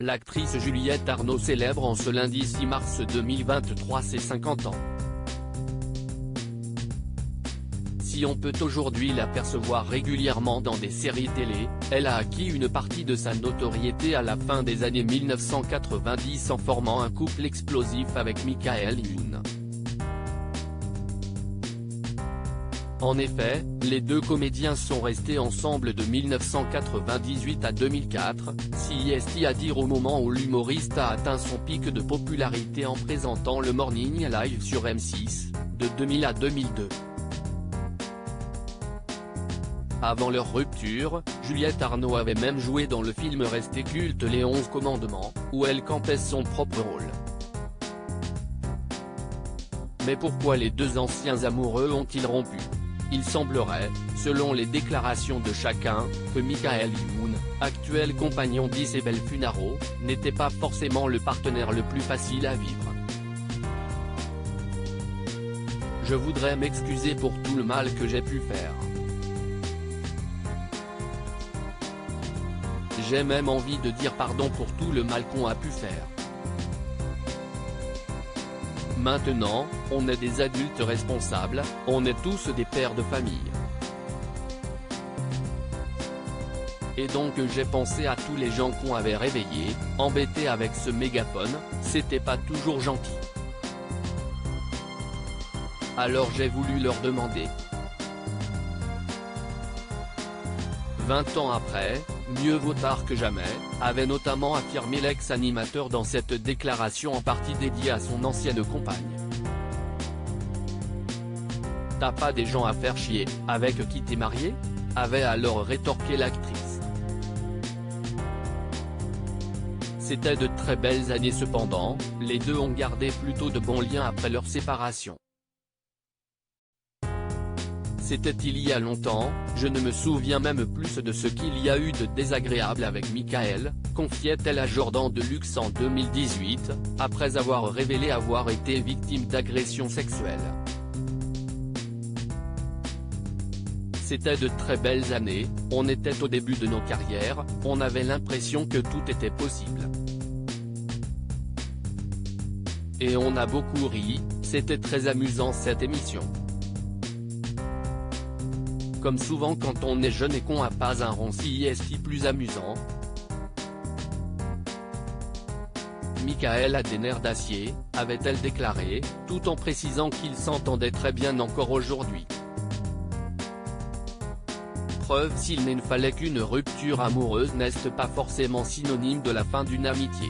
L'actrice Juliette Arnaud célèbre en ce lundi 6 mars 2023 ses 50 ans. Si on peut aujourd'hui l'apercevoir régulièrement dans des séries télé, elle a acquis une partie de sa notoriété à la fin des années 1990 en formant un couple explosif avec Michael Youn. En effet, les deux comédiens sont restés ensemble de 1998 à 2004, si est à dire au moment où l'humoriste a atteint son pic de popularité en présentant le Morning Live sur M6, de 2000 à 2002. Avant leur rupture, Juliette Arnaud avait même joué dans le film resté culte Les 11 Commandements, où elle campait son propre rôle. Mais pourquoi les deux anciens amoureux ont-ils rompu ? Il semblerait, selon les déclarations de chacun, que Michael Youn, actuel compagnon d'Isabelle Funaro, n'était pas forcément le partenaire le plus facile à vivre. Je voudrais m'excuser pour tout le mal que j'ai pu faire. J'ai même envie de dire pardon pour tout le mal qu'on a pu faire. Maintenant, on est des adultes responsables, on est tous des pères de famille. Et donc j'ai pensé à tous les gens qu'on avait réveillés, embêtés avec ce mégaphone, c'était pas toujours gentil. Alors j'ai voulu leur demander. 20 ans après, mieux vaut tard que jamais, avait notamment affirmé l'ex-animateur dans cette déclaration en partie dédiée à son ancienne compagne. T'as pas des gens à faire chier, avec qui t'es marié ? Avait alors rétorqué l'actrice. C'était de très belles années cependant, les deux ont gardé plutôt de bons liens après leur séparation. C'était il y a longtemps, je ne me souviens même plus de ce qu'il y a eu de désagréable avec Michael, confiait-elle à Jordan Deluxe en 2018, après avoir révélé avoir été victime d'agressions sexuelles. C'était de très belles années, on était au début de nos carrières, on avait l'impression que tout était possible. Et on a beaucoup ri, c'était très amusant cette émission. Comme souvent quand on est jeune et qu'on a pas un rond si plus amusant. Michael a des nerfs d'acier, avait-elle déclaré, tout en précisant qu'ils s'entendaient très bien encore aujourd'hui. Preuve s'il ne fallait qu'une rupture amoureuse n'est pas forcément synonyme de la fin d'une amitié.